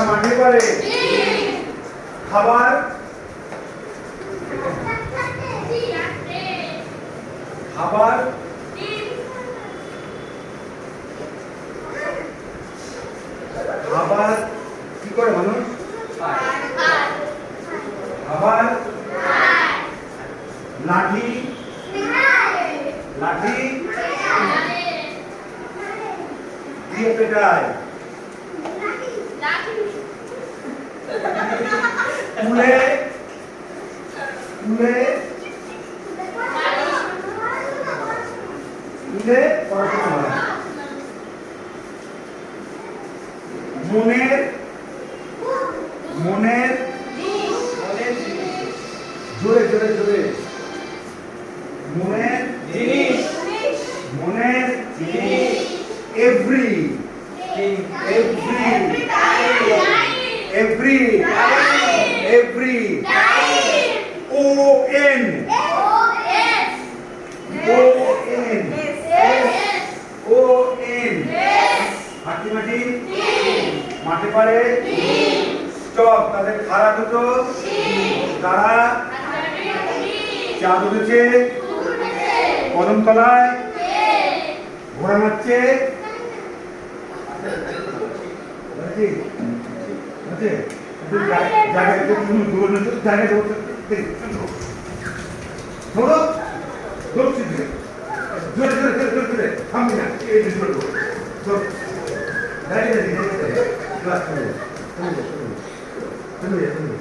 মাঠে পারে খাবার খাবার খাবার কি করে মানুষ খাবার লাঠি লাঠি দিয়ে পেটায় তুলে তুলে তুলে পড়াশোনা হয় মনের মনের জোরে জোরে জোরে মনের জিনিস মনের জিনিস এভরি এভরি এভরি এভরি ও এন ও এন ও এন হাঁটি মাটি মাঠে পারে স্টপ তাদের খাড়া দুটো তারা চাঁদ উঠেছে কদম তলায় ঘোড়া নাচছে জায়গায়